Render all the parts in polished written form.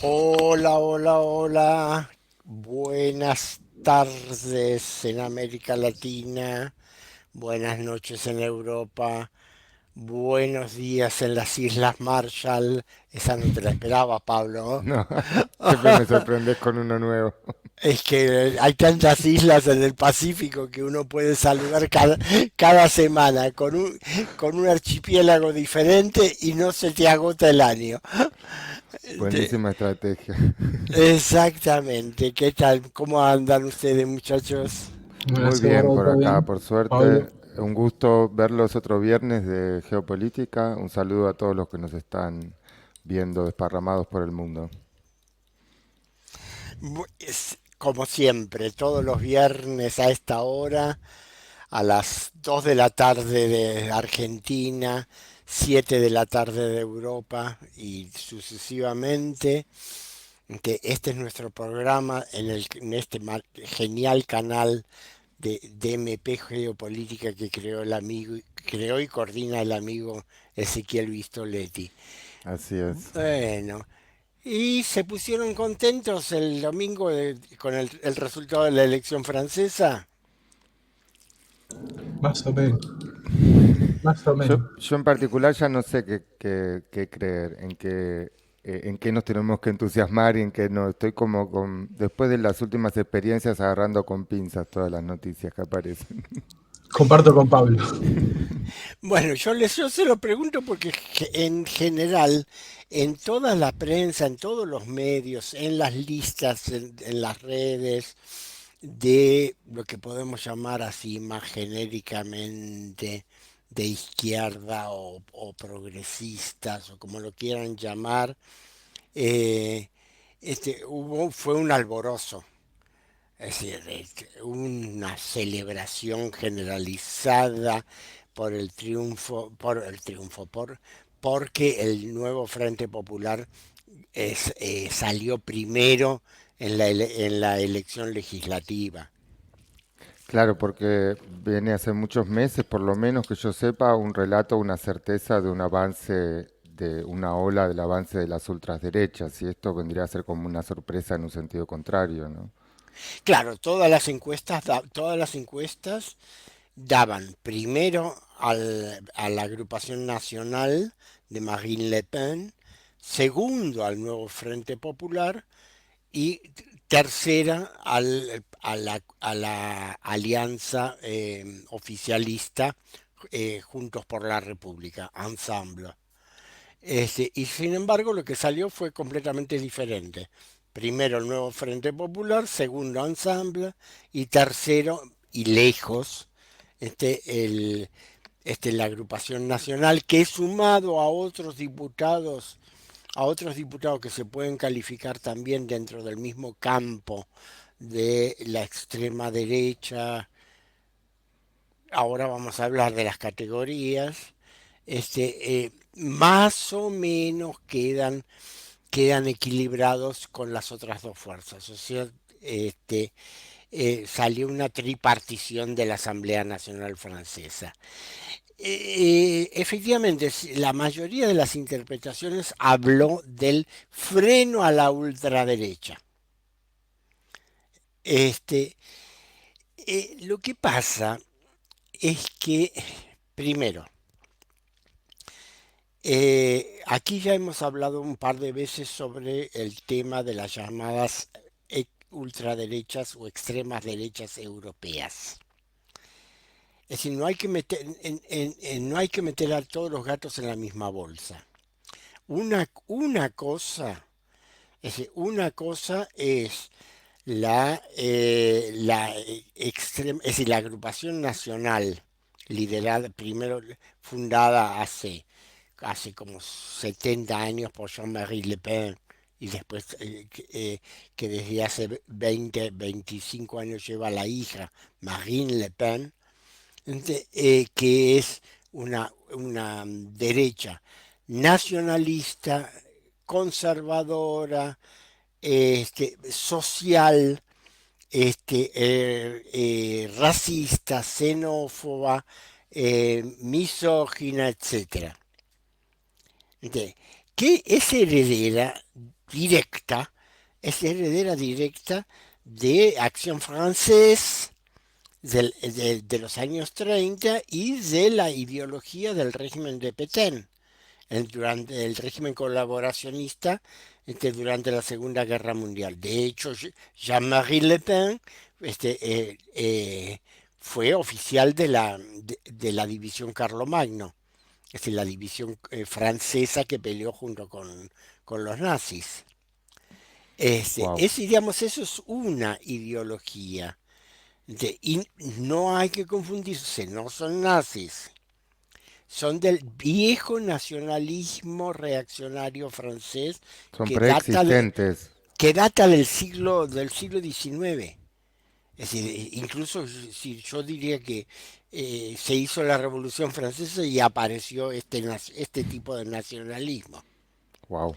Hola, hola, hola. Buenas tardes en América Latina, buenas noches en Europa, buenos días en las Islas Marshall. Esa no te la esperaba, Pablo. No, siempre me sorprendes con uno nuevo. Es que hay tantas islas en el Pacífico que uno puede saludar cada semana con un archipiélago diferente y no se te agota el año. Te- Buenísima estrategia. Exactamente. ¿Qué tal? ¿Cómo andan ustedes, muchachos? Muy Buenas, bien Eduardo, por ¿todo acá, bien? por suerte. Pablo, Un gusto verlos otro viernes de Geopolítica. Un saludo a todos los que nos están viendo desparramados por el mundo. Como siempre, todos los viernes a esta hora, a las 2 de la tarde de Argentina, 7 de la tarde de Europa y sucesivamente. Este es nuestro programa en este genial canal de DMP Geopolítica que creó y coordina el amigo Ezequiel Vistoletti. Así es. Bueno, y se pusieron contentos el domingo con el resultado de la elección francesa. más o menos, más o Yo, menos. yo en particular ya no sé qué creer, en qué nos tenemos que entusiasmar y en qué no. Estoy como después de las últimas experiencias agarrando con pinzas todas las noticias que aparecen. Comparto con Pablo. Bueno, yo se lo pregunto porque en general, en toda la prensa, en todos los medios, en las listas, en las redes, de lo que podemos llamar así más genéricamente de izquierda o progresistas o como lo quieran llamar, eh, fue un alborozo, es decir, una celebración generalizada porque el nuevo Frente Popular salió primero en la elección legislativa. Claro, porque viene hace muchos meses, por lo menos que yo sepa, un relato, una certeza de un avance, de una ola del avance de las ultraderechas, y esto vendría a ser como una sorpresa en un sentido contrario, ¿no? Claro, todas las encuestas daban primero a la agrupación nacional de Marine Le Pen, segundo al nuevo Frente Popular y tercera a la alianza oficialista Juntos por la República, Ensemble. Y sin embargo lo que salió fue completamente diferente. Primero el nuevo Frente Popular, segundo Ensemble y tercero y lejos la agrupación nacional que sumado a otros diputados que se pueden calificar también dentro del mismo campo de la extrema derecha. Ahora vamos a hablar de las categorías. Más o menos quedan equilibrados con las otras dos fuerzas. O sea, este, salió una tripartición de la Asamblea Nacional Francesa. Efectivamente, la mayoría de las interpretaciones habló del freno a la ultraderecha. Este, lo que pasa es que, primero, Aquí ya hemos hablado un par de veces sobre el tema de las llamadas ultraderechas o extremas derechas europeas. Es decir, no hay que meter, no hay que meter a todos los gatos en la misma bolsa. Una cosa, es decir, una cosa es es decir, la agrupación nacional, liderada, primero fundada hace como 70 años por Jean-Marie Le Pen, y después que desde hace 20, 25 años lleva la hija Marine Le Pen, que es una derecha nacionalista, conservadora, social, racista, xenófoba, misógina, etcétera. Este, que directa, es heredera directa de Acción Francés de los años 30 y de la ideología del régimen de Pétain durante el régimen colaboracionista durante la Segunda Guerra Mundial. De hecho, Jean-Marie Le Pen fue oficial de la división Carlomagno, es decir, la división francesa que peleó junto con los nazis. Wow. Digamos, eso es una ideología. Y no hay que confundirse, no son nazis, son del viejo nacionalismo reaccionario francés Son que data, de- preexistentes. que data del siglo XIX. Es decir, incluso si yo diría que se hizo la Revolución Francesa y apareció este tipo de nacionalismo, Wow.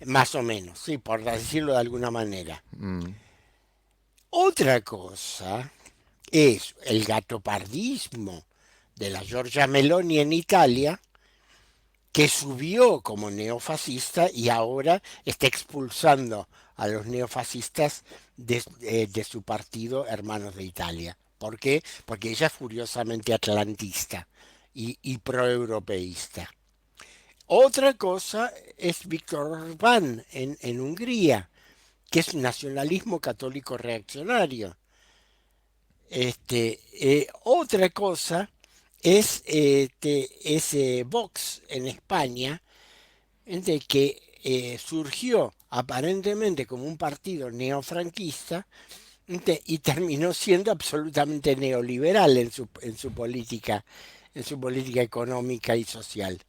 más o menos, sí, por decirlo de alguna manera. Otra cosa es el gatopardismo de la Giorgia Meloni en Italia, que subió como neofascista y ahora está expulsando a los neofascistas de su partido Hermanos de Italia. ¿Por qué? Porque ella es furiosamente atlantista y proeuropeísta. Otra cosa es Víctor Orbán en Hungría, que es nacionalismo católico reaccionario. Otra cosa es ese Vox en España, que surgió aparentemente como un partido neofranquista, y terminó siendo absolutamente neoliberal en su política económica y social.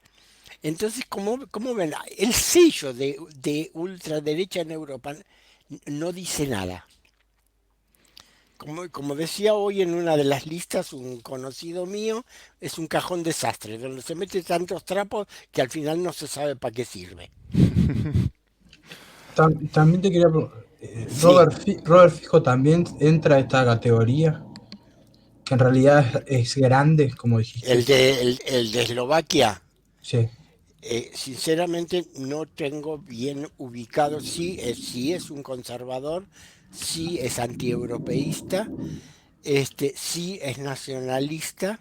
Entonces, como ven, el sello de ultraderecha en Europa no dice nada. Como decía hoy en una de las listas, un conocido mío, es un cajón desastre, donde se mete tantos trapos que al final no se sabe para qué sirve. También te quería preguntar, Sí, Robert Fijo también entra a esta categoría, que en realidad es grande, como dijiste. el de Eslovaquia, Sí, sinceramente no tengo bien ubicado. Sí es un conservador, sí es antieuropeísta, sí es nacionalista,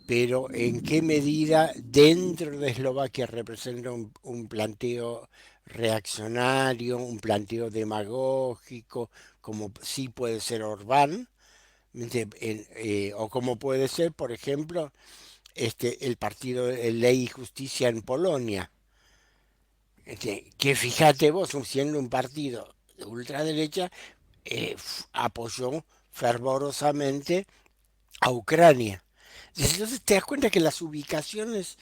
pero en qué medida dentro de Eslovaquia representa un planteo reaccionario, un planteo demagógico, como sí puede ser Orbán, o como puede ser, por ejemplo, el partido de Ley y Justicia en Polonia, que fíjate vos, siendo un partido de ultraderecha, apoyó fervorosamente a Ucrania. Entonces te das cuenta que las ubicaciones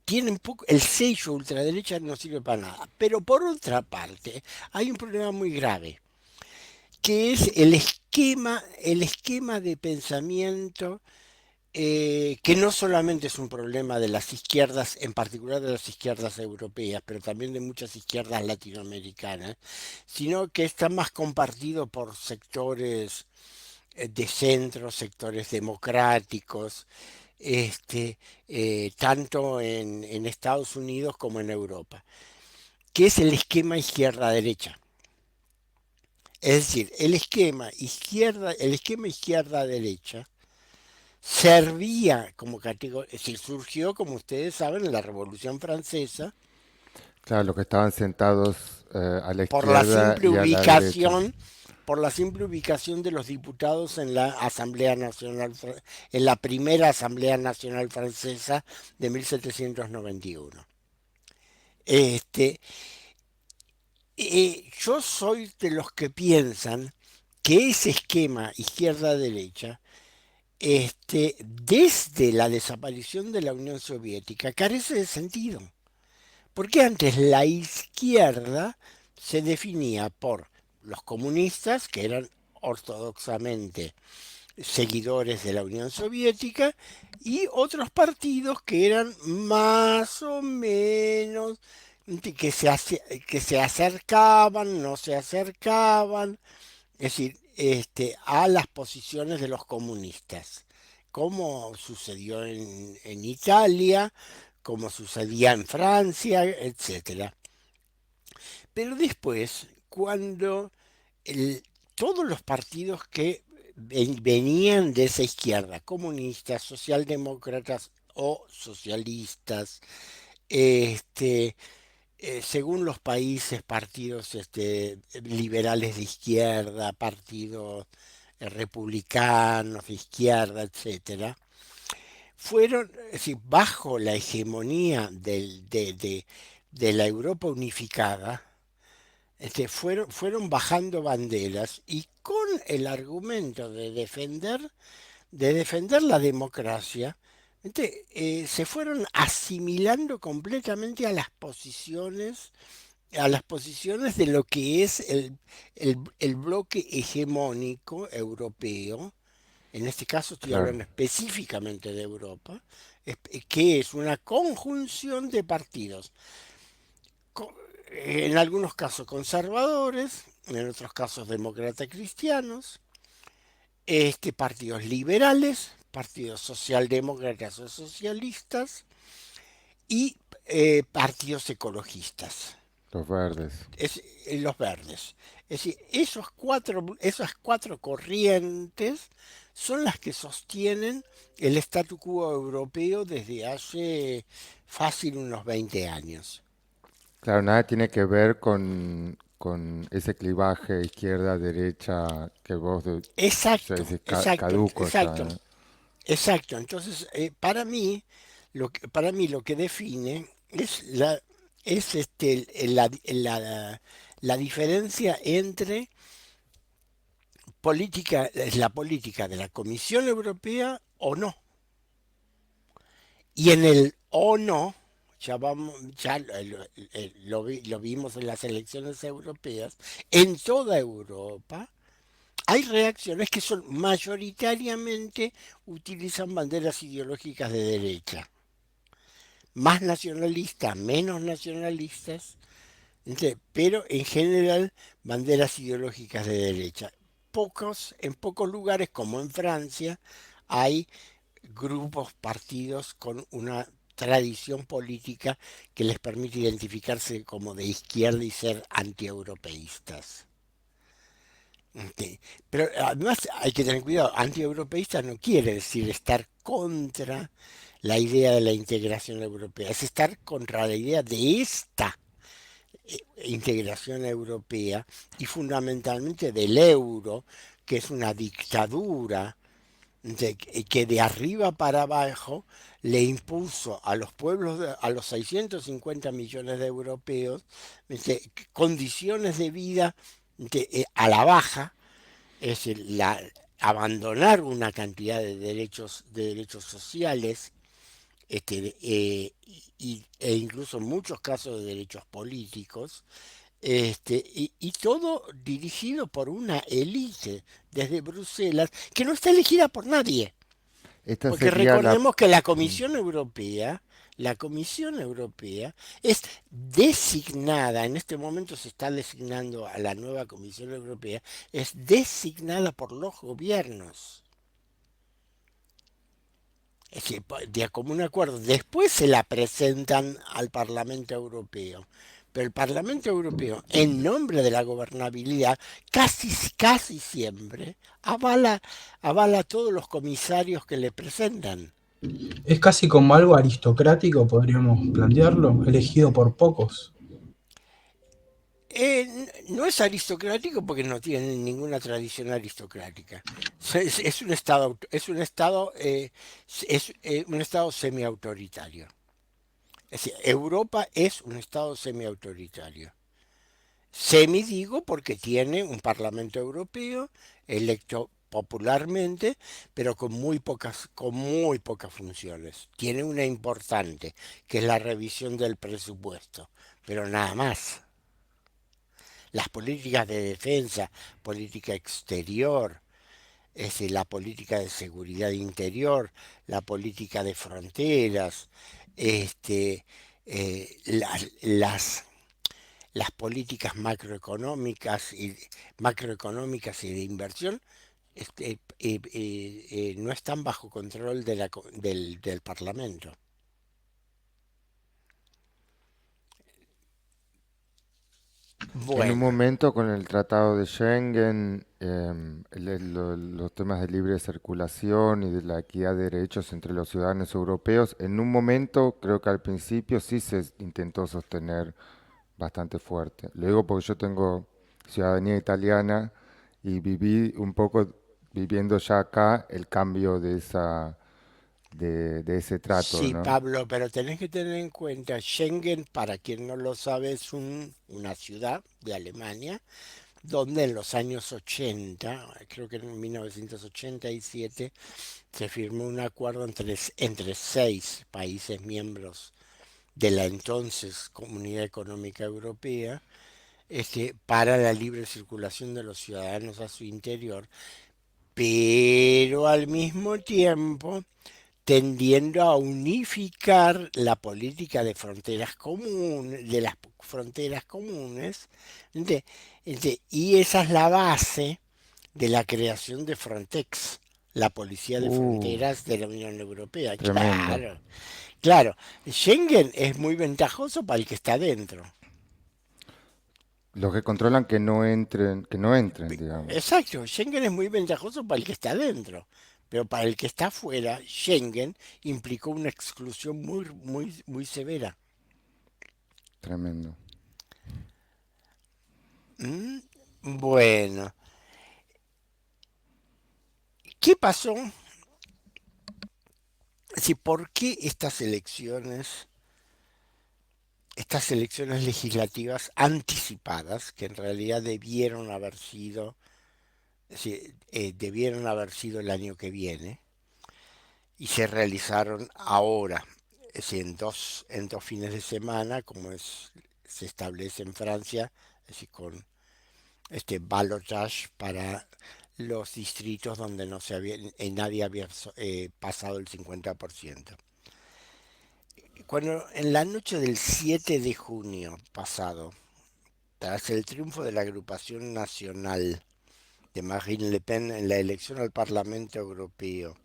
tienen poco, el sello ultraderecha no sirve para nada. Pero por otra parte, hay un problema muy grave, que es el esquema de pensamiento, que no solamente es un problema de las izquierdas, en particular de las izquierdas europeas, pero también de muchas izquierdas latinoamericanas, sino que está más compartido por sectores de centro, sectores democráticos, tanto en Estados Unidos como en Europa, que es el esquema izquierda-derecha. Es decir, el esquema izquierda-derecha servía como categoría, es decir, surgió, como ustedes saben, en la Revolución Francesa, Claro, los que estaban sentados a la por la izquierda simple y a la derecha. ubicación, por la simple ubicación de los diputados en la Asamblea Nacional, en la primera Asamblea Nacional Francesa de 1791. Este, yo soy de los que piensan que ese esquema izquierda-derecha, desde la desaparición de la Unión Soviética, carece de sentido. Porque antes la izquierda se definía por los comunistas, que eran ortodoxamente seguidores de la Unión Soviética, y otros partidos que eran más o menos que se acercaban, no se acercaban, es decir, a las posiciones de los comunistas, como sucedió en Italia, como sucedía en Francia, etcétera. Pero después, cuando el- todos los partidos que venían de esa izquierda, comunistas, socialdemócratas o socialistas, este, según los países, partidos liberales de izquierda, partidos republicanos de izquierda, etcétera, fueron, es decir, bajo la hegemonía de la Europa unificada, fueron bajando banderas y con el argumento de defender la democracia, se fueron asimilando completamente a las posiciones de lo que es el bloque hegemónico europeo. En este caso estoy Claro. hablando específicamente de Europa, que es una conjunción de partidos, en algunos casos conservadores, en otros casos demócratas cristianos, partidos liberales, partidos socialdemócratas o socialistas y partidos ecologistas, Los verdes. los verdes. Es decir, esas cuatro corrientes son las que sostienen el statu quo europeo desde hace fácil unos 20 años. Claro, nada tiene que ver con ese clivaje izquierda-derecha que vos ya Exacto, decís exacto, caduco exacto. ya. ¿Eh? Exacto, entonces para mí lo que define es la diferencia entre la política de la Comisión Europea o no. Y en el o no, ya lo vimos en las elecciones europeas, en toda Europa hay reacciones que son mayoritariamente utilizan banderas ideológicas de derecha. Más nacionalistas, menos nacionalistas, pero en general banderas ideológicas de derecha. En pocos lugares, como en Francia, hay grupos, partidos con una tradición política que les permite identificarse como de izquierda y ser antieuropeístas. Pero además hay que tener cuidado, antieuropeísta no quiere decir estar contra la idea de la integración europea, es estar contra la idea de esta integración europea y fundamentalmente del euro, que es una dictadura que de arriba para abajo le impuso a los pueblos, a los 650 millones de europeos, condiciones de vida a la baja, es decir, abandonar una cantidad de derechos sociales, e incluso en muchos casos de derechos políticos, y todo dirigido por una élite desde Bruselas que no está elegida por nadie. Esta Porque sería la... recordemos que Mm. La Comisión Europea es designada, en este momento se está designando a la nueva Comisión Europea, es designada por los gobiernos. Es decir, de común acuerdo. Después se la presentan al Parlamento Europeo. Pero el Parlamento Europeo, en nombre de la gobernabilidad, casi siempre avala a todos los comisarios que le presentan. Es casi como algo aristocrático, podríamos plantearlo, elegido por pocos. No es aristocrático porque no tiene ninguna tradición aristocrática. Es un estado, un estado semiautoritario. Es decir, Europa es un estado semiautoritario. Semi digo porque tiene un Parlamento Europeo electo popularmente, pero con muy pocas funciones. Tiene una importante, que es la revisión del presupuesto, pero nada más. Las políticas de defensa, política exterior, es decir, la política de seguridad interior, la política de fronteras, este, las políticas macroeconómicas y de inversión no están bajo control del Parlamento. En un Bueno, momento con el Tratado de Schengen, los temas de libre circulación y de la equidad de derechos entre los ciudadanos europeos, en un momento, creo que al principio sí se intentó sostener bastante fuerte. Lo digo porque yo tengo ciudadanía italiana y viví un poco viviendo ya acá el cambio de ese trato, sí, ¿no? Pablo, pero tenés que tener en cuenta, Schengen, para quien no lo sabe, es una ciudad de Alemania, donde en los años 80, creo que en 1987, se firmó un acuerdo entre 6 países miembros de la entonces Comunidad Económica Europea, para la libre circulación de los ciudadanos a su interior, pero al mismo tiempo tendiendo a unificar la política de fronteras comunes, de las fronteras comunes, ¿ente? Y esa es la base de la creación de Frontex, la Policía de Uh, Fronteras de la Unión Europea. Tremendo. Claro, claro. Schengen es muy ventajoso para el que está dentro. Los que controlan que no entren, digamos. Exacto, Schengen es muy ventajoso para el que está dentro, pero para el que está afuera, Schengen implicó una exclusión muy severa. Tremendo. Mm, Bueno, ¿qué pasó? Si, ¿por qué estas elecciones legislativas anticipadas, que en realidad debieron haber sido el año que viene, y se realizaron ahora, es decir, en dos fines de semana, se establece en Francia, es decir, con este balotage para los distritos donde nadie había pasado el 50%. Cuando en la noche del 7 de junio pasado, tras el triunfo de la agrupación nacional de Marine Le Pen en la elección al Parlamento Europeo,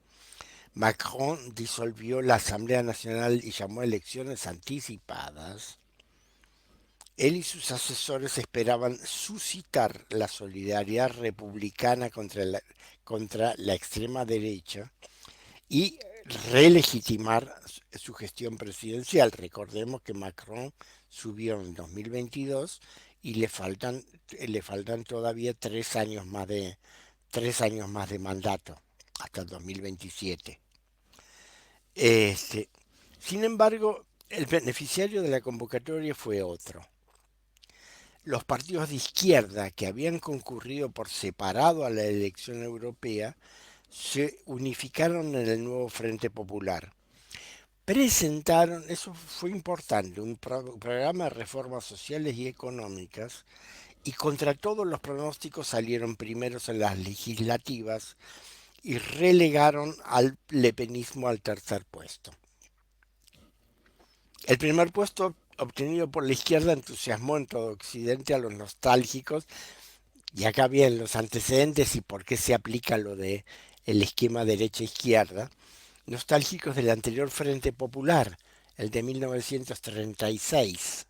Macron disolvió la Asamblea Nacional y llamó a elecciones anticipadas. Él y sus asesores esperaban suscitar la solidaridad republicana contra la extrema derecha y relegitimar su gestión presidencial. Recordemos que Macron subió en 2022 y le faltan todavía 3 años más de mandato hasta el 2027. Este, Sin embargo, el beneficiario de la convocatoria fue otro. Los partidos de izquierda que habían concurrido por separado a la elección europea se unificaron en el nuevo Frente Popular. Presentaron, eso fue importante, un programa de reformas sociales y económicas, y contra todos los pronósticos salieron primeros en las legislativas y relegaron al lepenismo al tercer puesto. El primer puesto obtenido por la izquierda entusiasmó en todo Occidente a los nostálgicos, y acá vienen los antecedentes y por qué se aplica lo de el esquema derecha-izquierda, nostálgicos del anterior Frente Popular, el de 1936.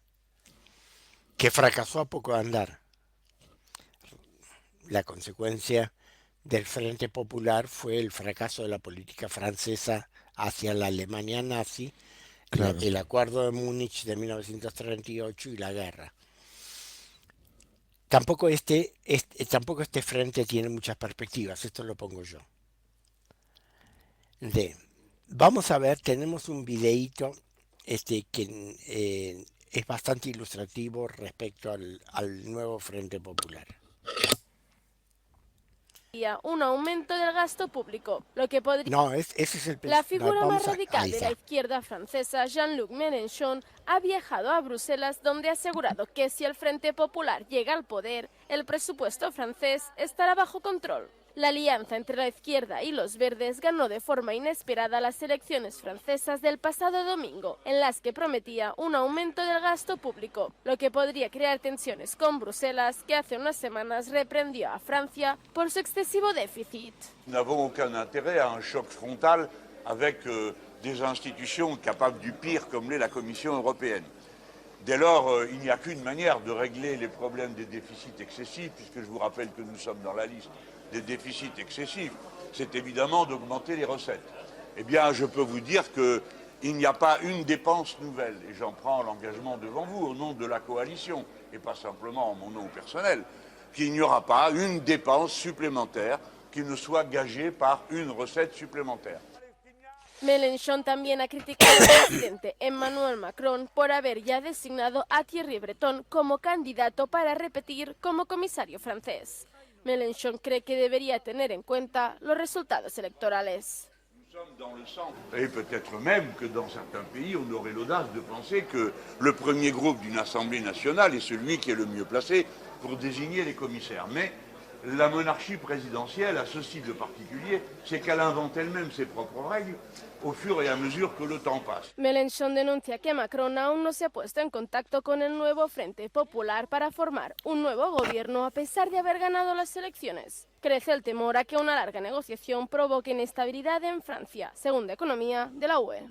que fracasó a poco andar. La consecuencia del Frente Popular fue el fracaso de la política francesa hacia la Alemania nazi, Claro. el Acuerdo de Múnich de 1938 y la guerra. Tampoco este frente tiene muchas perspectivas, esto lo pongo yo. De, vamos a ver, tenemos un videíto que es bastante ilustrativo respecto al nuevo Frente Popular. Un aumento del gasto público, lo que podría... No, ese es el... La No, figura más vamos a... radical Ahí de la está. izquierda francesa, Jean-Luc Mélenchon, ha viajado a Bruselas, donde ha asegurado que si el Frente Popular llega al poder, el presupuesto francés estará bajo control. La alianza entre la izquierda y los verdes ganó de forma inesperada las elecciones francesas del pasado domingo, en las que prometía un aumento del gasto público, lo que podría crear tensiones con Bruselas, que hace unas semanas reprendió a Francia por su excesivo déficit. Nous n'avons aucun intérêt à un choc frontal avec des institutions capables du pire comme l'est la Commission européenne. Dès lors, il n'y a qu'une manière de régler les problèmes des déficits excessifs, puisque je vous rappelle que nous sommes dans la liste des déficits excessifs, c'est évidemment d'augmenter les recettes. Eh bien, je peux vous dire qu'il n'y a pas une dépense nouvelle, et j'en prends l'engagement devant vous au nom de la coalition, et pas simplement en mon nom personnel, qu'il n'y aura pas une dépense supplémentaire qui ne soit gagée par une recette supplémentaire. Mélenchon también ha criticado al presidente Emmanuel Macron por haber ya designado a Thierry Breton como candidato para repetir como comisario francés. Mélenchon cree que debería tener en cuenta los resultados electorales. Nous sommes dans le centre. Et peut-être même que dans certains pays, on aurait l'audace de penser que le premier groupe d'une Assemblée nationale est celui qui est le mieux placé pour désigner les commissaires. Mais la monarchie présidentielle a ceci de particulier, c'est qu'elle invente elle-même ses propres règles au fur et à mesure que le temps passe. Mélenchon denuncia que Macron aún no se ha puesto en contacto con el nuevo Frente Popular para formar un nuevo gobierno a pesar de haber ganado las elecciones. Crece el temor a que una larga negociación provoque inestabilidad en Francia, según la economía de la UE.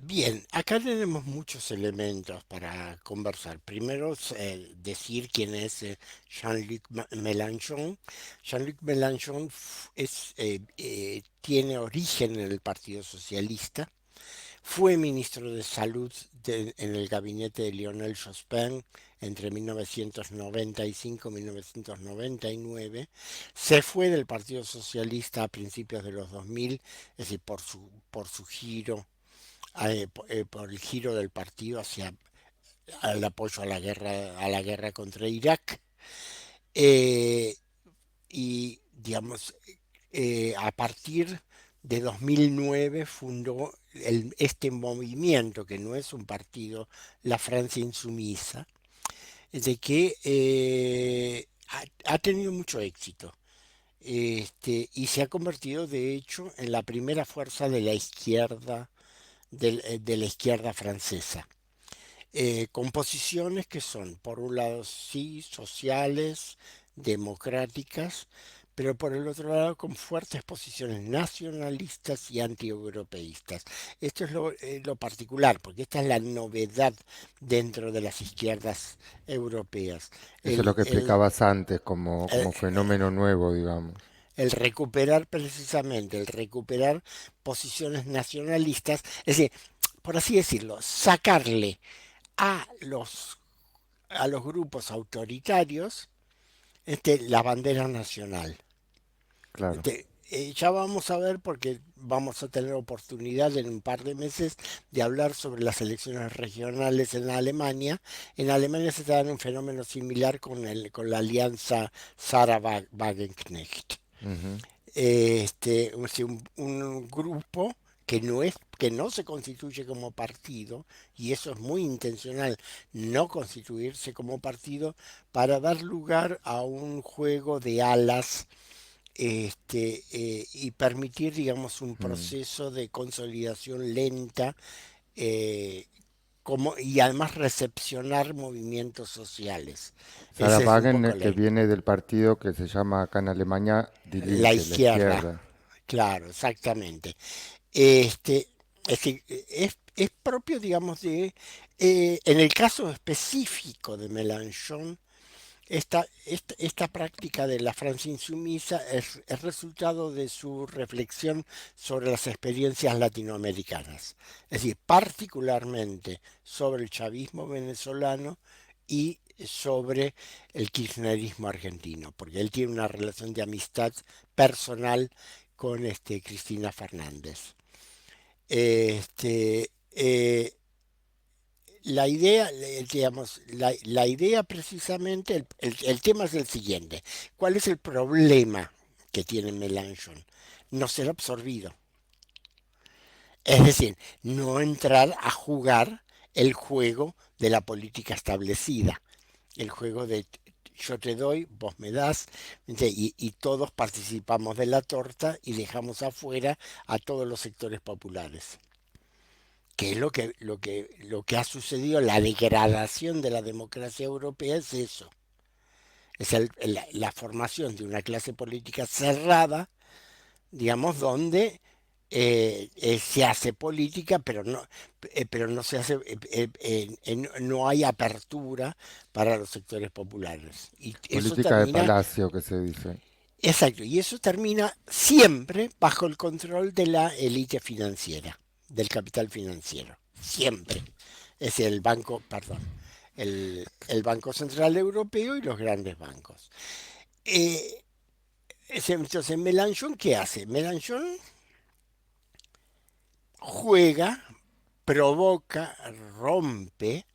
Bien, acá tenemos muchos elementos para conversar. Primero, decir quién es Jean-Luc Mélenchon. Jean-Luc Mélenchon tiene origen en el Partido Socialista. Fue ministro de Salud en el gabinete de Lionel Jospin entre 1995 y 1999. Se fue del Partido Socialista a principios de los 2000, es decir, por su giro por el giro del partido hacia el apoyo a la guerra contra Irak. Y, digamos, a partir de 2009 fundó este movimiento, que no es un partido, la Francia Insumisa, de que ha tenido mucho éxito. Y se ha convertido, de hecho, en la primera fuerza de la izquierda de la izquierda francesa, con posiciones que son, por un lado, sí, sociales, democráticas, pero por el otro lado con fuertes posiciones nacionalistas y antieuropeístas. Esto es lo particular, porque esta es la novedad dentro de las izquierdas europeas. Eso es lo que El, explicabas antes como, el, como fenómeno nuevo, digamos. el recuperar precisamente, el recuperar posiciones nacionalistas, es decir, por así decirlo, sacarle a los grupos autoritarios la bandera nacional. Claro. Ya vamos a ver, porque vamos a tener oportunidad en un par de meses de hablar sobre las elecciones regionales en Alemania. En Alemania se da un fenómeno similar con la alianza Sarah-Wagenknecht. Ujú. Un grupo que no se constituye como partido, y eso es muy intencional, no constituirse como partido para dar lugar a un juego de alas, y permitir, digamos, un Mm. proceso de consolidación lenta, eh, y además recepcionar movimientos sociales. Sarah Esa es un Wagen, poco que viene del partido que se llama acá en Alemania Die la Linke, la izquierda. izquierda. Claro, exactamente. Este, Es que es propio, digamos, en el caso específico de Mélenchon, esta práctica de la Francia insumisa es resultado de su reflexión sobre las experiencias latinoamericanas, es decir, particularmente sobre el chavismo venezolano y sobre el kirchnerismo argentino, porque él tiene una relación de amistad personal con Cristina Fernández. Este, eh, digamos, la idea precisamente, el tema es el siguiente. ¿Cuál es el problema que tiene Mélenchon? No ser absorbido. Es decir, no entrar a jugar el juego de la política establecida. El juego de yo te doy, vos me das, y todos participamos de la torta y dejamos afuera a todos los sectores populares. Que es lo que ha sucedido, la degradación de la democracia europea es eso. Es la formación de una clase política cerrada, digamos, donde se hace política, pero no se hace, no hay apertura para los sectores populares. Y eso Política de termina, palacio que se dice. exacto, y eso termina siempre bajo el control de la élite financiera, del capital financiero. Siempre. Es el banco, perdón, el Banco Central Europeo y los grandes bancos. Eh, entonces, Mélenchon, ¿qué hace? Mélenchon juega, provoca, rompe,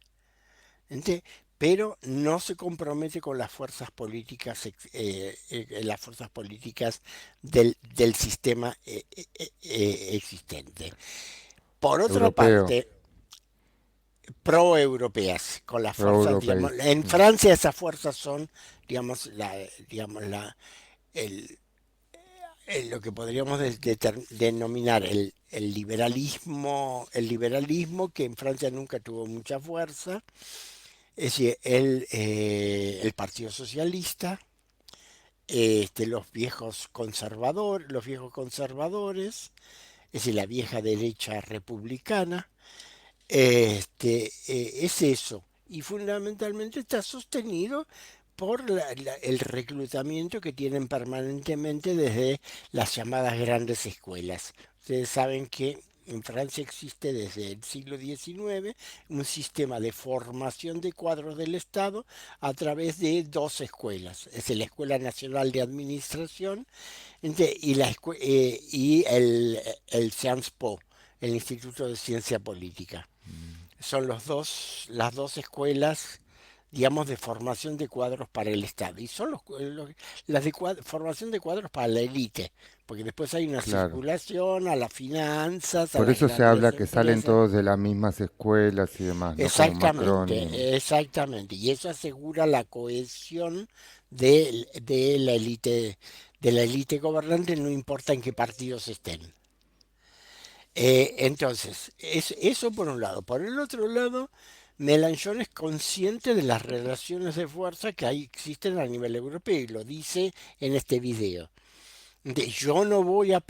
¿ente? Pero no se compromete con las fuerzas políticas del sistema existente. Por otra Europeo, parte, pro-europeas, con las fuerzas, digamos, pro-europeísta. en Francia esas fuerzas son, digamos, el, lo que podríamos denominar el liberalismo que en Francia nunca tuvo mucha fuerza, es decir, el Partido Socialista, los viejos conservadores, es decir, la vieja derecha republicana, es eso. Y fundamentalmente está sostenido por el reclutamiento que tienen permanentemente desde las llamadas grandes escuelas. Ustedes saben que en Francia existe desde el siglo XIX un sistema de formación de cuadros del Estado a través de dos escuelas. Es la Escuela Nacional de Administración y el Sciences Po, el Instituto de Ciencia Política. Son las dos escuelas, digamos, de formación de cuadros para el Estado. Y son las de formación de cuadros para la élite, porque después hay una Claro. circulación a las finanzas, a Por las eso se grandes habla que salen empresas. todos de las mismas escuelas y demás, ¿no? Como Macron y... Exactamente, exactamente. Y eso asegura la cohesión de la élite gobernante, no importa en qué partidos estén. Entonces, eso por un lado. Por el otro lado, Mélenchon es consciente de las relaciones de fuerza que existen a nivel europeo y lo dice en este video. Yo no voy a,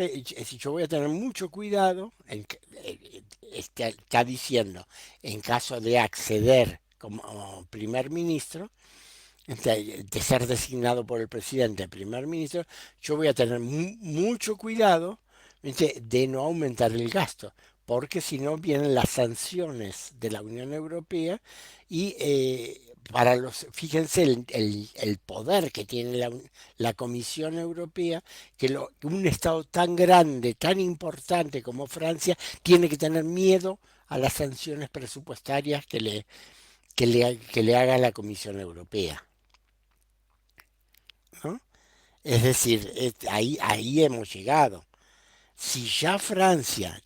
yo voy a tener mucho cuidado, está diciendo, en caso de acceder como primer ministro, de ser designado por el presidente primer ministro, yo voy a tener mucho cuidado de no aumentar el gasto, porque si no vienen las sanciones de la Unión Europea y fíjense el poder que tiene la Comisión Europea, que un Estado tan grande, tan importante como Francia, tiene que tener miedo a las sanciones presupuestarias que le haga la Comisión Europea, ¿no? Es decir, ahí hemos llegado. Si ya Francia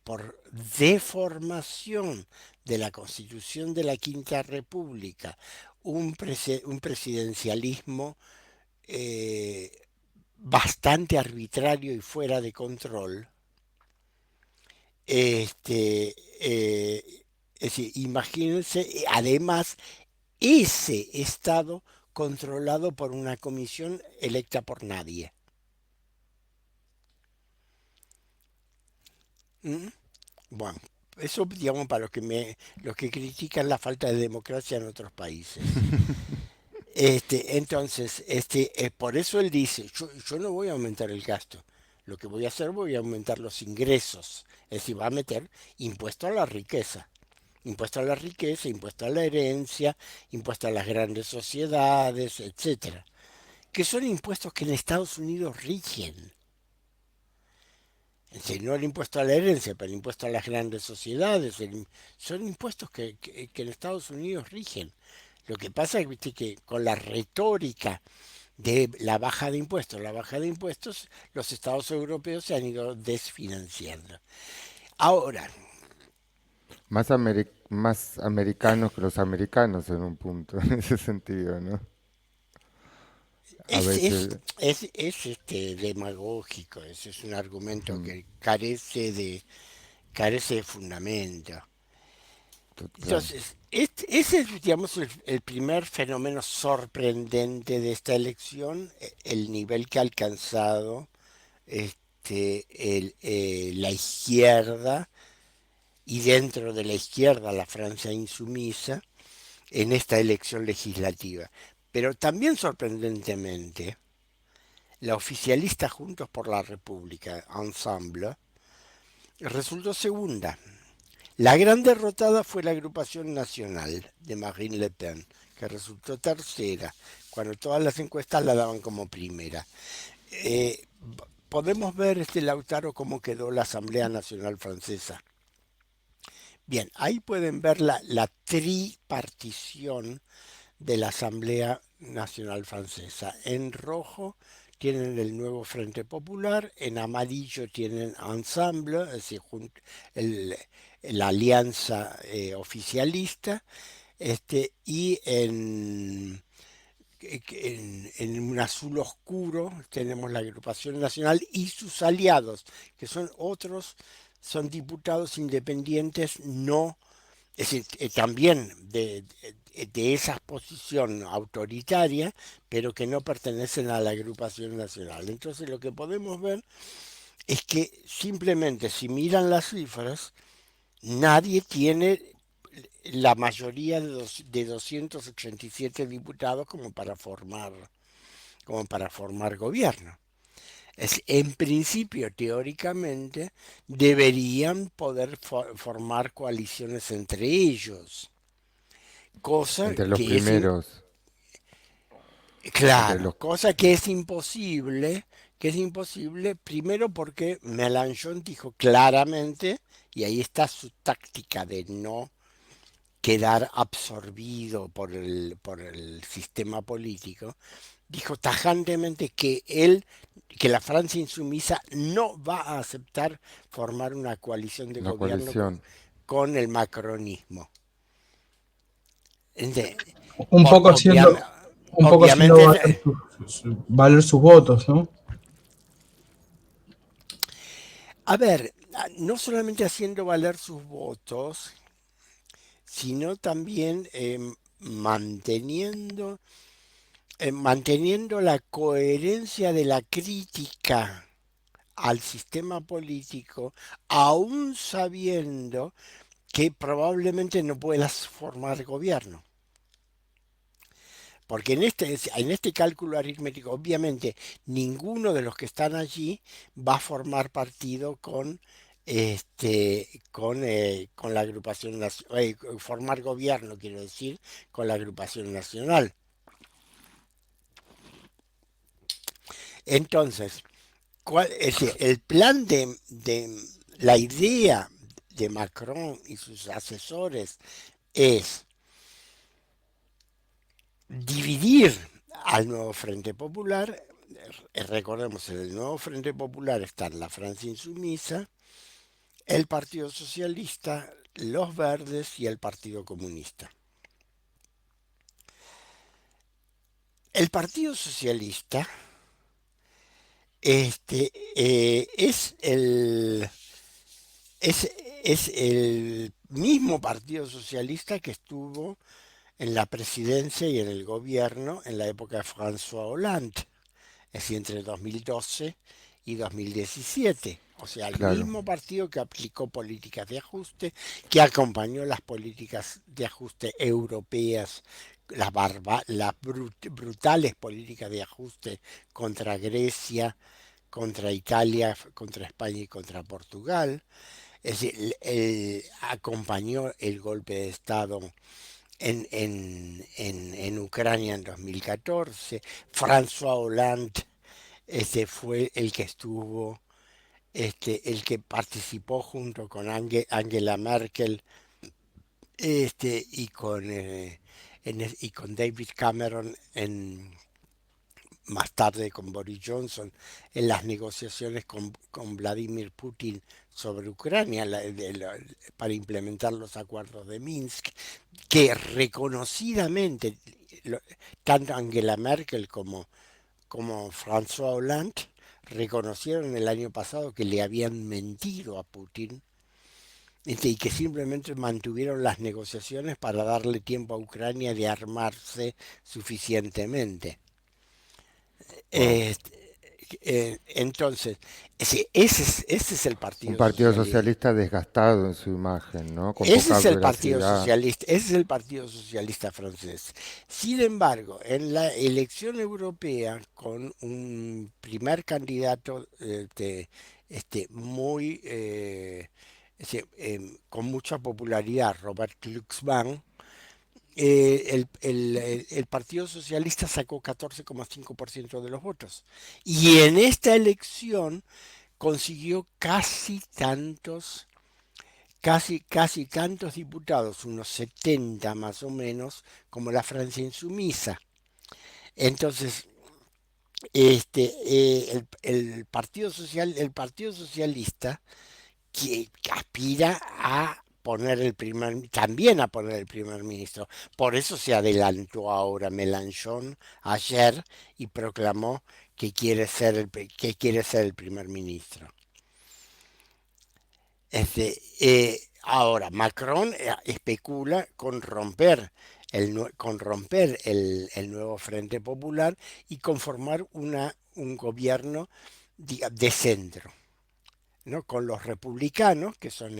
por deformación de la Constitución de la Quinta República un presidencialismo eh, bastante arbitrario y fuera de control, es decir, imagínense, además, ese Estado controlado por una comisión electa por nadie. ¿Mm? Bueno, eso digamos para los que critican la falta de democracia en otros países. Entonces, por eso él dice, yo no voy a aumentar el gasto. Lo que voy a hacer, voy a aumentar los ingresos. Es decir, va a meter impuesto a la riqueza. Impuesto a la riqueza, impuesto a la herencia, impuesto a las grandes sociedades, etcétera. Que son impuestos que en Estados Unidos rigen. Es decir, no el impuesto a la herencia, pero el impuesto a las grandes sociedades. Son impuestos que en Estados Unidos rigen. Lo que pasa es viste, que con la retórica de la baja de impuestos, los estados europeos se han ido desfinanciando. Ahora, Más americanos que los americanos en un punto, en ese sentido, ¿no? A es, es, veces, es demagógico, ese es un argumento que carece de fundamento. claro. Entonces, ese es, digamos, el primer fenómeno sorprendente de esta elección, el nivel que ha alcanzado la izquierda y dentro de la izquierda la Francia insumisa en esta elección legislativa. Pero también sorprendentemente, la oficialista Juntos por la República, Ensemble, resultó segunda. La gran derrotada fue la agrupación nacional de Marine Le Pen, que resultó tercera, cuando todas las encuestas la daban como primera. Eh, Podemos ver, Lautaro, cómo quedó la Asamblea Nacional Francesa. Bien, ahí pueden ver la tripartición de la Asamblea Nacional Francesa. En rojo tienen el nuevo Frente Popular, en amarillo tienen Ensemble, es decir, el- la alianza oficialista, y en un azul oscuro tenemos la agrupación nacional y sus aliados, que son otros, son diputados independientes no, es decir, también de esa posición autoritaria, pero que no pertenecen a la agrupación nacional. Entonces lo que podemos ver es que simplemente si miran las cifras, nadie tiene la mayoría de 287 diputados como para formar gobierno. En principio, teóricamente, deberían poder formar coaliciones entre ellos, cosa Entre los que es, primeros, entre claro, los... cosa que es imposible, primero porque Mélenchon dijo claramente, y ahí está su táctica de no quedar absorbido por el sistema político, dijo tajantemente que la Francia insumisa no va a aceptar formar una coalición de Una gobierno coalición. con el macronismo. Ente- Un poco Obviamente, haciendo, un poco haciendo obviamente, valer sus votos, ¿no? a ver, no solamente haciendo valer sus votos, sino también manteniendo la coherencia de la crítica al sistema político, aún sabiendo que probablemente no puedas formar gobierno. Porque en este cálculo aritmético, obviamente, ninguno de los que están allí va a formar partido con la agrupación nacional, formar gobierno, quiero decir, con la agrupación nacional. Entonces, es decir, el plan la idea de Macron y sus asesores es dividir al nuevo Frente Popular. Recordemos, en el nuevo Frente Popular están la Francia Insumisa, el Partido Socialista, los Verdes y el Partido Comunista. El Partido Socialista es es el mismo Partido Socialista que estuvo en la presidencia y en el gobierno en la época de François Hollande, es decir, entre 2012 y 2017. O sea, el Claro. mismo partido que aplicó políticas de ajuste, que acompañó las políticas de ajuste europeas, las brutales políticas de ajuste contra Grecia, contra Italia, contra España y contra Portugal. Es decir, acompañó el golpe de Estado en Ucrania en 2014. François Hollande fue el que estuvo, el que participó junto con Angela Merkel y y con David Cameron más tarde con Boris Johnson en las negociaciones con Vladimir Putin sobre Ucrania para implementar los acuerdos de Minsk, que reconocidamente lo- tanto Angela Merkel como François Hollande reconocieron el año pasado que le habían mentido a Putin y que simplemente mantuvieron las negociaciones para darle tiempo a Ucrania de armarse suficientemente. Wow. Eh, entonces, ese es el Un Partido partido Socialista. socialista desgastado en su imagen, ¿no? Con Ese poca es el Partido veracidad. Socialista, ese es el Partido Socialista francés. Sin embargo, en la elección europea, con un primer candidato muy con mucha popularidad, Robert Glucksmann, el Partido Socialista sacó 14,5% de los votos. Y en esta elección consiguió casi tantos diputados, unos 70 más o menos, como la Francia insumisa. Entonces, el Partido Socialista que aspira a poner también a poner el primer ministro. Por eso se adelantó ahora Mélenchon ayer y proclamó que quiere ser el primer ministro. Ahora, Macron especula con romper el nuevo Frente Popular y conformar un gobierno de centro, ¿no? Con los republicanos, que son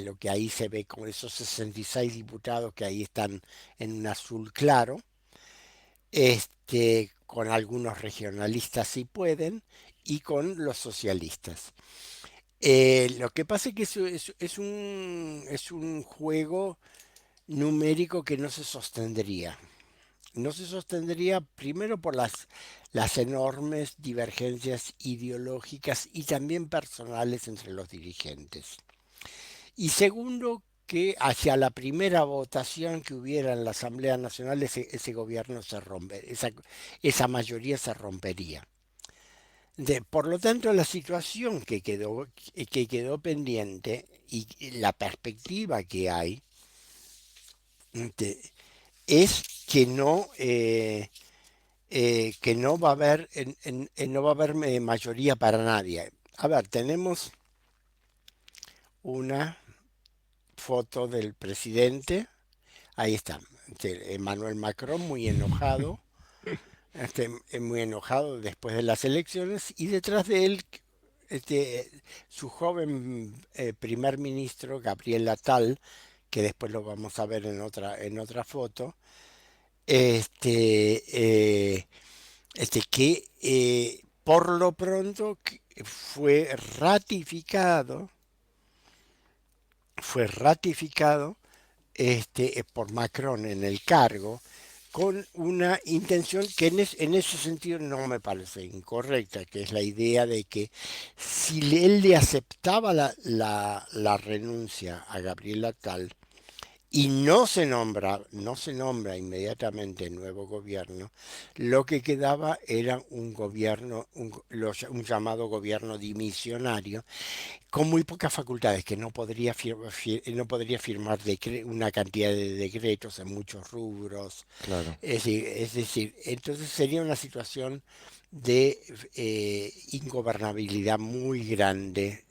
lo que ahí se ve con esos 66 diputados que ahí están en un azul claro, con algunos regionalistas si pueden, y con los socialistas. Lo que pasa es que es un juego numérico que no se sostendría. No se sostendría primero por las enormes divergencias ideológicas y también personales entre los dirigentes. Y segundo, que hacia la primera votación que hubiera en la Asamblea Nacional ese gobierno esa mayoría se rompería. Por lo tanto, la situación que quedó pendiente y la perspectiva que hay de- es que no va a haber, no va a haber mayoría para nadie. A ver, tenemos una foto del presidente, ahí está, Emmanuel Macron muy enojado después de las elecciones, y detrás de él su joven primer ministro, Gabriel Attal, que después lo vamos a ver en otra foto, este, eh, que por lo pronto fue ratificado por Macron en el cargo con una intención que en ese sentido no me parece incorrecta, que es la idea de que si él le aceptaba la renuncia a Gabriel Attal, y no se nombra inmediatamente el nuevo gobierno, lo que quedaba era un gobierno, un llamado gobierno dimisionario, con muy pocas facultades, que no podría firmar una cantidad de decretos en muchos rubros. Claro. Es decir, entonces sería una situación de ingobernabilidad muy grande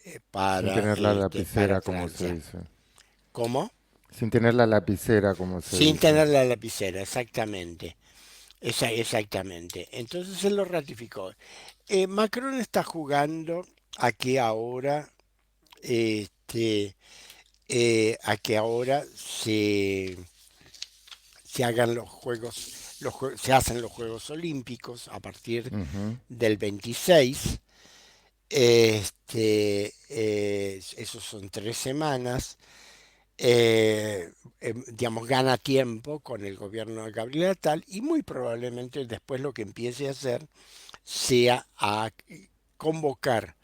Sin tener la para lapicera, como se Francia. dice. ¿Cómo? Sin tener la lapicera, como se Sin dice. tener la lapicera, exactamente. Exactamente. Entonces él lo ratificó. Macron está jugando a que ahora, este, se hagan los juegos, se hacen los Juegos Olímpicos a partir Ujú. del 26. Esos son 3 semanas. Digamos, gana tiempo con el gobierno de Gabriel Attal y muy probablemente después lo que empiece a hacer sea a convocar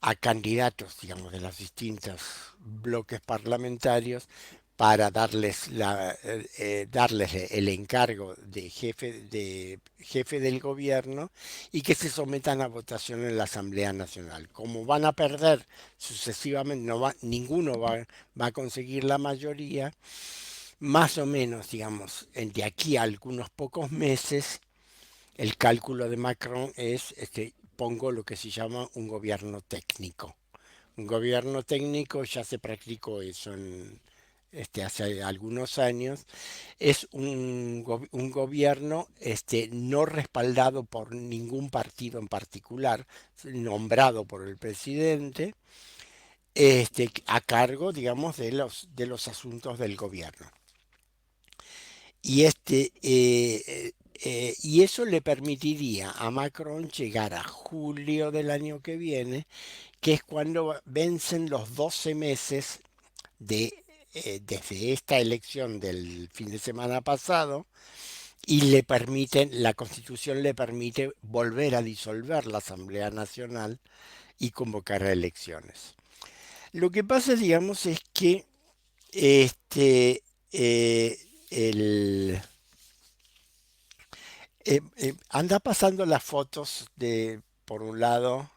a candidatos, digamos, de los distintos bloques parlamentarios para darles el encargo de jefe del gobierno y que se sometan a votación en la Asamblea Nacional. Como van a perder sucesivamente, ninguno va a conseguir la mayoría, más o menos, digamos, de aquí a algunos pocos meses, el cálculo de Macron es, pongo lo que se llama un gobierno técnico. Un gobierno técnico, ya se practicó eso hace algunos años, es un gobierno no respaldado por ningún partido en particular, nombrado por el presidente, a cargo, digamos, de los asuntos del gobierno. Y eso le permitiría a Macron llegar a julio del año que viene, que es cuando vencen los 12 meses desde esta elección del fin de semana pasado, y la Constitución le permite volver a disolver la Asamblea Nacional y convocar a elecciones. Lo que pasa, digamos, es que este, eh, el, anda pasando las fotos de, por un lado,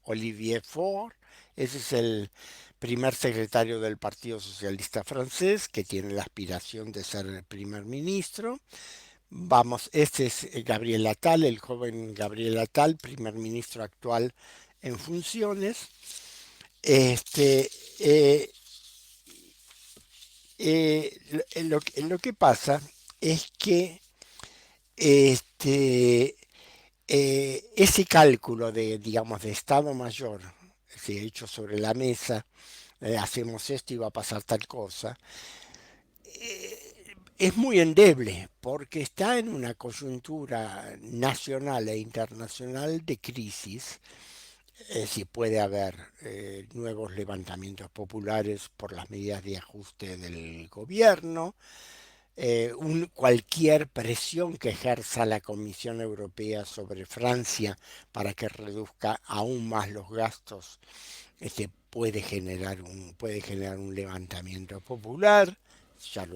Olivier Faure. Ese es el primer secretario del Partido Socialista francés, que tiene la aspiración de ser el primer ministro. Vamos, este es Gabriel Attal, el joven Gabriel Attal, primer ministro actual en funciones. Este, eh, lo que pasa es que ese cálculo digamos, de Estado Mayor, se ha hecho sobre la mesa, hacemos esto y va a pasar tal cosa, es muy endeble porque está en una coyuntura nacional e internacional de crisis. Si puede haber nuevos levantamientos populares por las medidas de ajuste del gobierno, cualquier presión que ejerza la Comisión Europea sobre Francia para que reduzca aún más los gastos, puede generar un levantamiento popular. Ya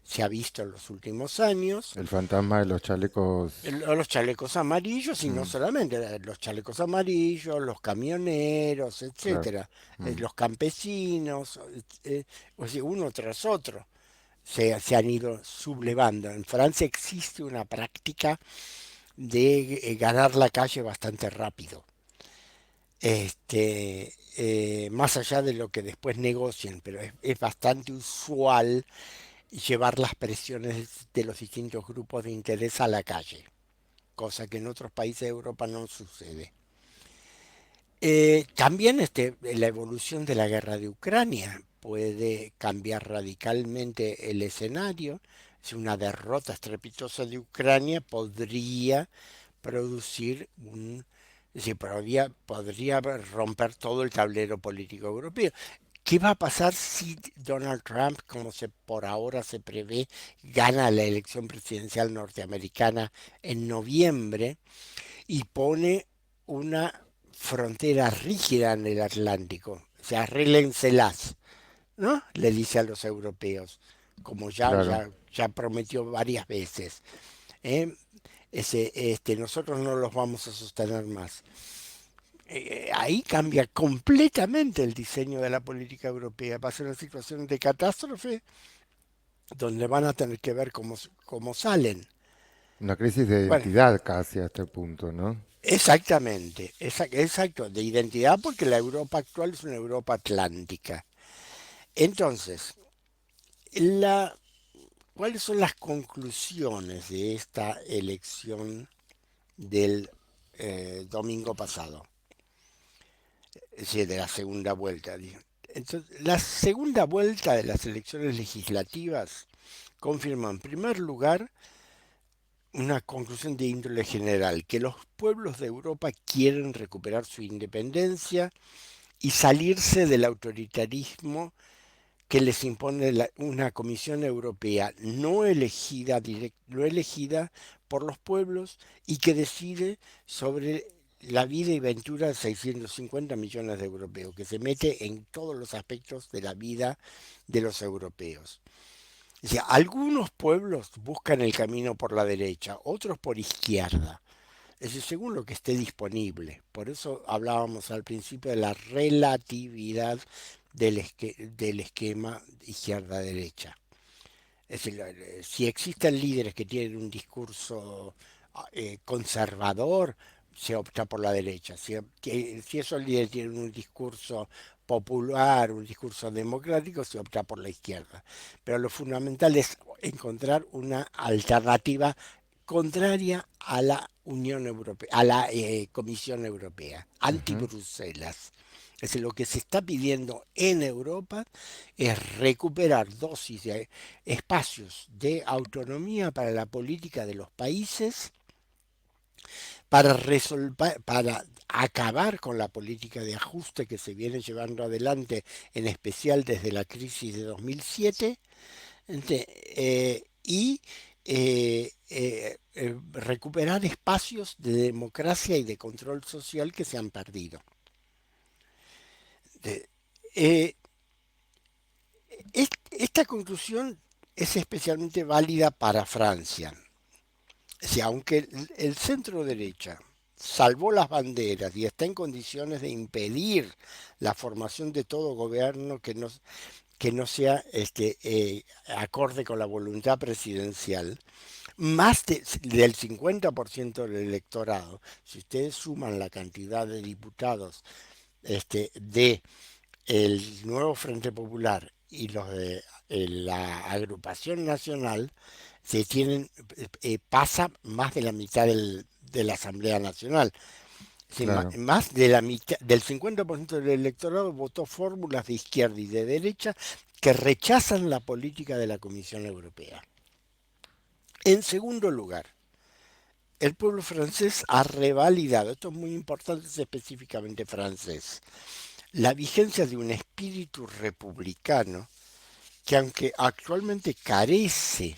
se ha visto en los últimos años. El fantasma de los chalecos. Los chalecos amarillos, y no Mm, solamente los chalecos amarillos, los camioneros, claro. etcétera, Mm. los campesinos, o sea, uno tras otro se han ido sublevando. En Francia existe una práctica de ganar la calle bastante rápido. Más allá de lo que después negocien, pero es bastante usual llevar las presiones de los distintos grupos de interés a la calle, cosa que en otros países de Europa no sucede. También la evolución de la guerra de Ucrania puede cambiar radicalmente el escenario. Si una derrota estrepitosa de Ucrania podría producir podría romper todo el tablero político europeo. ¿Qué va a pasar si Donald Trump, como por ahora se prevé, gana la elección presidencial norteamericana en noviembre y pone una frontera rígida en el Atlántico? O sea, arréglenselas, ¿no? Le dice a los europeos, como ya, Claro. ya, ya prometió varias veces. ¿eh? Nosotros no los vamos a sostener más. Ahí cambia completamente el diseño de la política europea. Va a ser una situación de catástrofe donde van a tener que ver cómo salen. Una crisis de Bueno, identidad casi a este punto, ¿no? exactamente, exacto, de identidad, porque la Europa actual es una Europa atlántica. Entonces, la ¿Cuáles son las conclusiones de esta elección del domingo pasado? Es decir, de la segunda vuelta. Entonces, la segunda vuelta de las elecciones legislativas confirma en primer lugar una conclusión de índole general, que los pueblos de Europa quieren recuperar su independencia y salirse del autoritarismo que les impone una Comisión Europea no elegida por los pueblos y que decide sobre la vida y ventura de 650 millones de europeos, que se mete en todos los aspectos de la vida de los europeos. O sea, algunos pueblos buscan el camino por la derecha, otros por izquierda. Es decir, según lo que esté disponible. Por eso hablábamos al principio de la relatividad del esquema izquierda-derecha. Es decir, si existen líderes que tienen un discurso conservador, se opta por la derecha. Si esos líderes tienen un discurso popular, un discurso democrático, se opta por la izquierda. Pero lo fundamental es encontrar una alternativa contraria a la Unión Europea, a la Comisión Europea, Ujú. anti-Bruselas. Es decir, lo que se está pidiendo en Europa es recuperar dosis de espacios de autonomía para la política de los países, para acabar con la política de ajuste que se viene llevando adelante, en especial desde la crisis de 2007, y recuperar espacios de democracia y de control social que se han perdido. De- eh, Esta conclusión es especialmente válida para Francia. Si aunque el centro derecha salvó las banderas y está en condiciones de impedir la formación de todo gobierno que no sea acorde con la voluntad presidencial, del 50% del electorado, si ustedes suman la cantidad de diputados de el nuevo Frente Popular y los de la agrupación nacional, pasa más de la mitad de la Asamblea Nacional. Sí, Claro. más de la mitad, del 50% del electorado votó fórmulas de izquierda y de derecha que rechazan la política de la Comisión Europea. En segundo lugar, el pueblo francés ha revalidado, esto es muy importante, es específicamente francés, la vigencia de un espíritu republicano que, aunque actualmente carece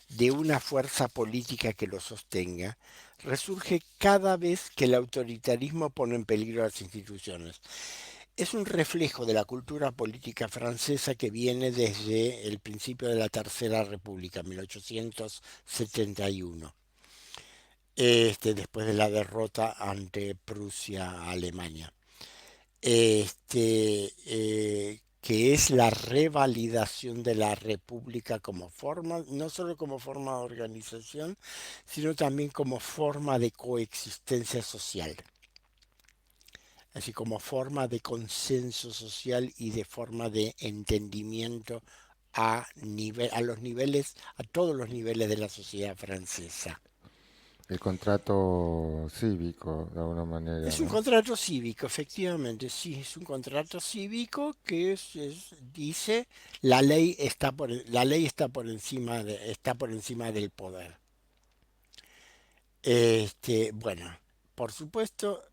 de una fuerza política que lo sostenga, resurge cada vez que el autoritarismo pone en peligro a las instituciones. Es un reflejo de la cultura política francesa que viene desde el principio de la Tercera República, 1871, después de la derrota ante Prusia-Alemania. Que es la revalidación de la república como forma, no solo como forma de organización, sino también como forma de coexistencia social, así como forma de consenso social y de forma de entendimiento a todos los niveles de la sociedad francesa. El contrato cívico, de alguna manera, Es un ¿no? contrato cívico, efectivamente, sí, es un contrato cívico que dice la ley está por encima del poder. Bueno, por supuesto,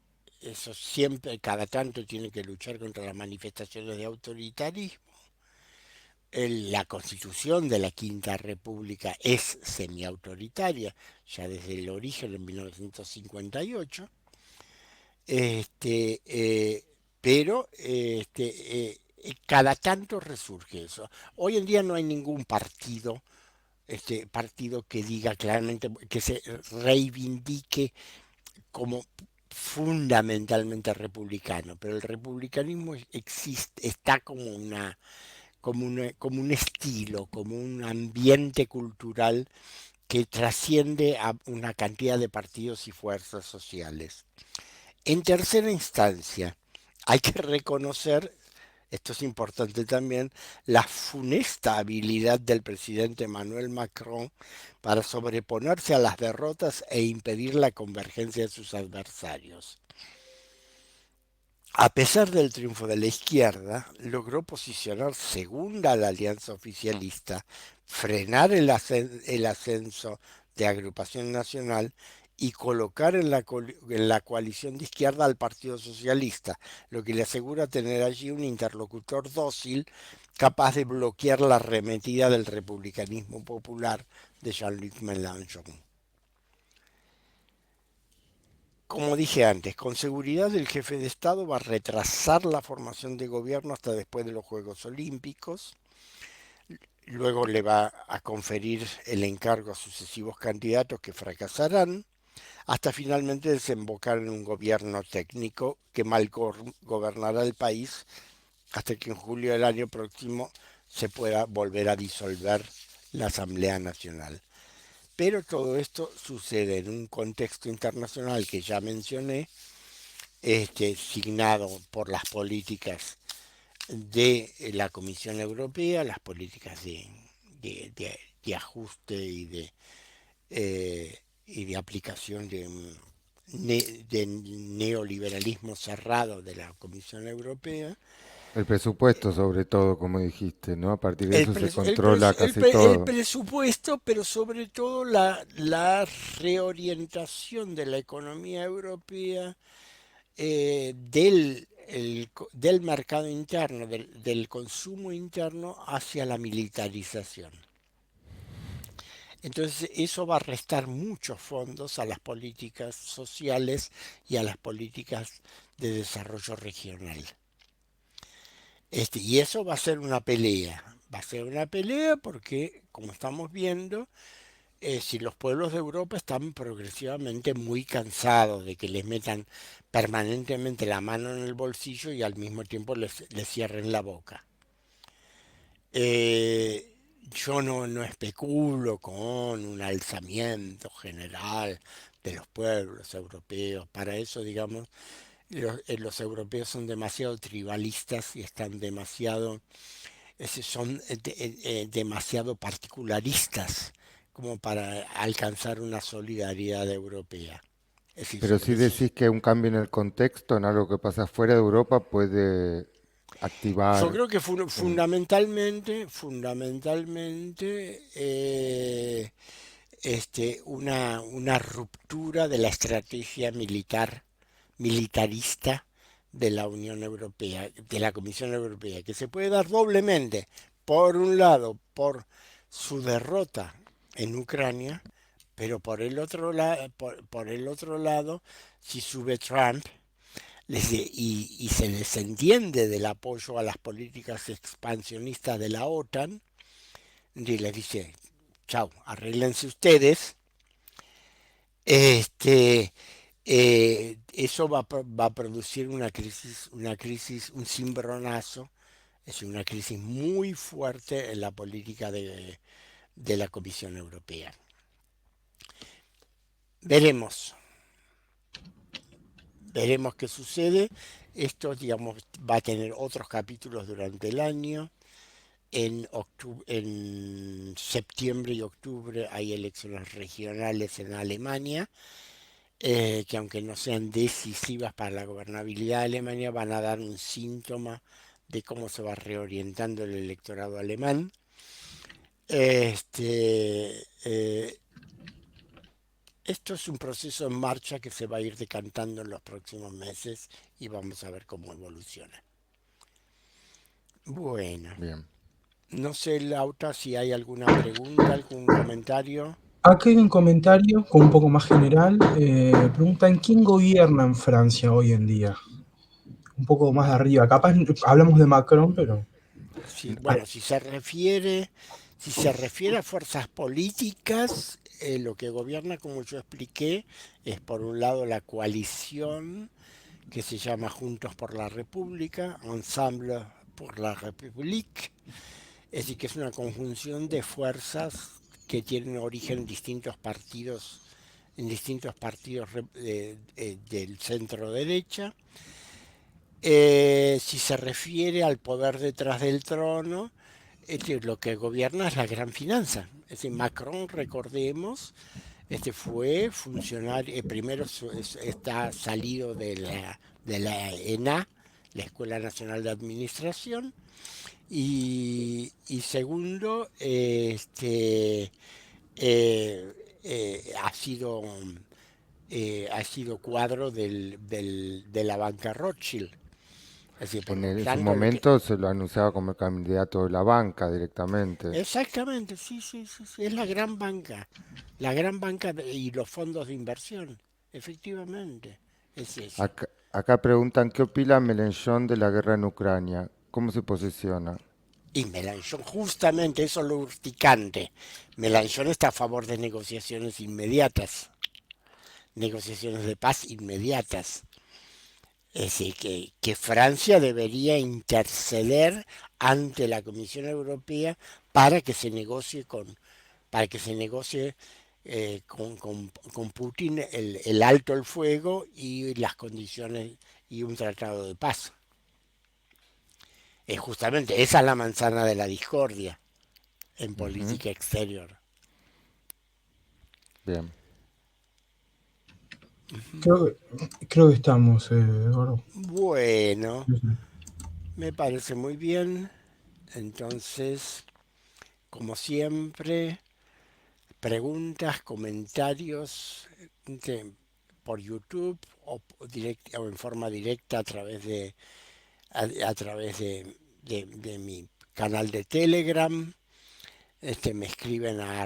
eso siempre, cada tanto tiene que luchar contra las manifestaciones de autoritarismo. La constitución de la Quinta República es semiautoritaria, ya desde el origen en 1958. Este, eh, pero cada tanto resurge eso. Hoy en día no hay ningún partido que diga claramente, que se reivindique como fundamentalmente republicano, pero el republicanismo existe, está como un estilo, como un ambiente cultural que trasciende a una cantidad de partidos y fuerzas sociales. En tercera instancia, hay que reconocer esto es importante también, la funesta habilidad del presidente Emmanuel Macron para sobreponerse a las derrotas e impedir la convergencia de sus adversarios. A pesar del triunfo de la izquierda, logró posicionar segunda a la alianza oficialista, frenar el ascenso de Agrupación Nacional y colocar en la coalición de izquierda al Partido Socialista, lo que le asegura tener allí un interlocutor dócil capaz de bloquear la arremetida del republicanismo popular de Jean-Luc Mélenchon. Como dije antes, con seguridad el jefe de Estado va a retrasar la formación de gobierno hasta después de los Juegos Olímpicos. Luego le va a conferir el encargo a sucesivos candidatos que fracasarán, hasta finalmente desembocar en un gobierno técnico que mal gobernará el país hasta que en julio del año próximo se pueda volver a disolver la Asamblea Nacional. Pero todo esto sucede en un contexto internacional que ya mencioné, signado por las políticas de la Comisión Europea, las políticas de ajuste y de aplicación de neoliberalismo cerrado de la Comisión Europea. El presupuesto, sobre todo, como dijiste, ¿no? A partir de El, eso se pres- el controla pres- el casi pre- el todo. presupuesto, pero sobre todo la reorientación de la economía europea del mercado interno, del consumo interno hacia la militarización. Entonces eso va a restar muchos fondos a las políticas sociales y a las políticas de desarrollo regional. Y eso va a ser una pelea. Va a ser una pelea porque, como estamos viendo, si los pueblos de Europa están progresivamente muy cansados de que les metan permanentemente la mano en el bolsillo y al mismo tiempo les cierren la boca. Yo no especulo con un alzamiento general de los pueblos europeos. Para eso, digamos, los europeos son demasiado tribalistas y están demasiado particularistas como para alcanzar una solidaridad europea. Es decir, Pero sobre si eso. decís que un cambio en el contexto, en algo que pasa fuera de Europa, puede Yo activar. creo que un- fundamentalmente, una ruptura de la estrategia militarista de la Unión Europea, de la Comisión Europea, que se puede dar doblemente. Por un lado, por su derrota en Ucrania, pero por el otro lado, si sube Trump y se desentiende del apoyo a las políticas expansionistas de la OTAN, y les dice, chau, arréglense ustedes, eso va a producir una crisis, un cimbronazo, es decir, una crisis muy fuerte en la política de la Comisión Europea. Veremos, veremos qué sucede. Esto, digamos, va a tener otros capítulos durante el año. En septiembre y octubre hay elecciones regionales en Alemania, que aunque no sean decisivas para la gobernabilidad de Alemania, van a dar un síntoma de cómo se va reorientando el electorado alemán. Esto es un proceso en marcha que se va a ir decantando en los próximos meses y vamos a ver cómo evoluciona. Bueno, Bien. no sé, Lauta, si hay alguna pregunta, algún comentario. Acá hay un comentario como un poco más general. Preguntan, ¿quién gobierna en Francia hoy en día? Un poco más de arriba. Capaz hablamos de Macron, pero... Sí, bueno, si se refiere a fuerzas políticas, lo que gobierna, como yo expliqué, es por un lado la coalición que se llama Juntos por la República, Ensemble pour la République, es decir, que es una conjunción de fuerzas que tienen origen en distintos partidos del centro derecha. Si se refiere al poder detrás del trono, lo que gobierna es la gran finanza. Es decir, Macron, recordemos, fue funcionario, primero está salido de la ENA, la Escuela Nacional de Administración, y segundo, ha sido ha sido cuadro de la banca Rothschild. Es decir, por lo En su tanto, momento se lo anunciaba como el candidato de la banca directamente. exactamente, sí, sí, sí, sí, es la gran banca y los fondos de inversión, efectivamente, es eso. Acá preguntan qué opina Mélenchon de la guerra en Ucrania, cómo se posiciona. Y Mélenchon, justamente eso es lo urticante. Mélenchon está a favor de negociaciones de paz inmediatas. Es decir, que Francia debería interceder ante la Comisión Europea para que se negocie para que se negocie con Putin el alto el fuego y las condiciones y un tratado de paz. Es justamente esa es la manzana de la discordia en Ujú, política exterior. bien. Creo que estamos, Eduardo. Bueno, Sí, sí. me parece muy bien. Entonces, como siempre, preguntas, comentarios por YouTube o en forma directa a través a través de mi canal de Telegram. Me escriben a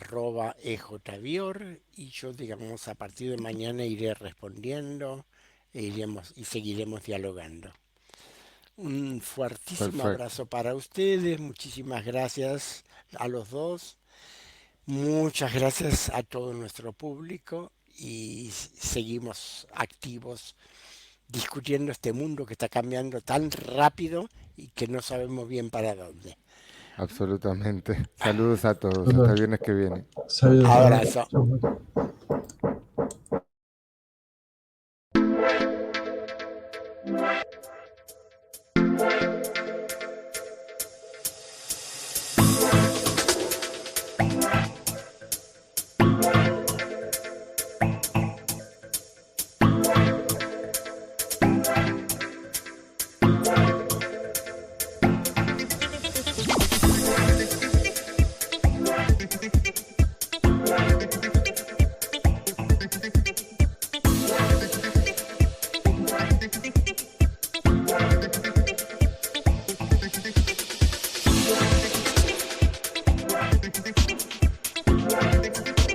@ejvior y yo, digamos, a partir de mañana iré respondiendo y seguiremos dialogando. Un fuertísimo Perfecto. abrazo para ustedes, muchísimas gracias a los dos. Muchas gracias a todo nuestro público y seguimos activos discutiendo este mundo que está cambiando tan rápido y que no sabemos bien para dónde. Absolutamente. Saludos a todos. Hasta Saludos, el viernes que viene. saludos, Eduardo. Abrazo. Chau.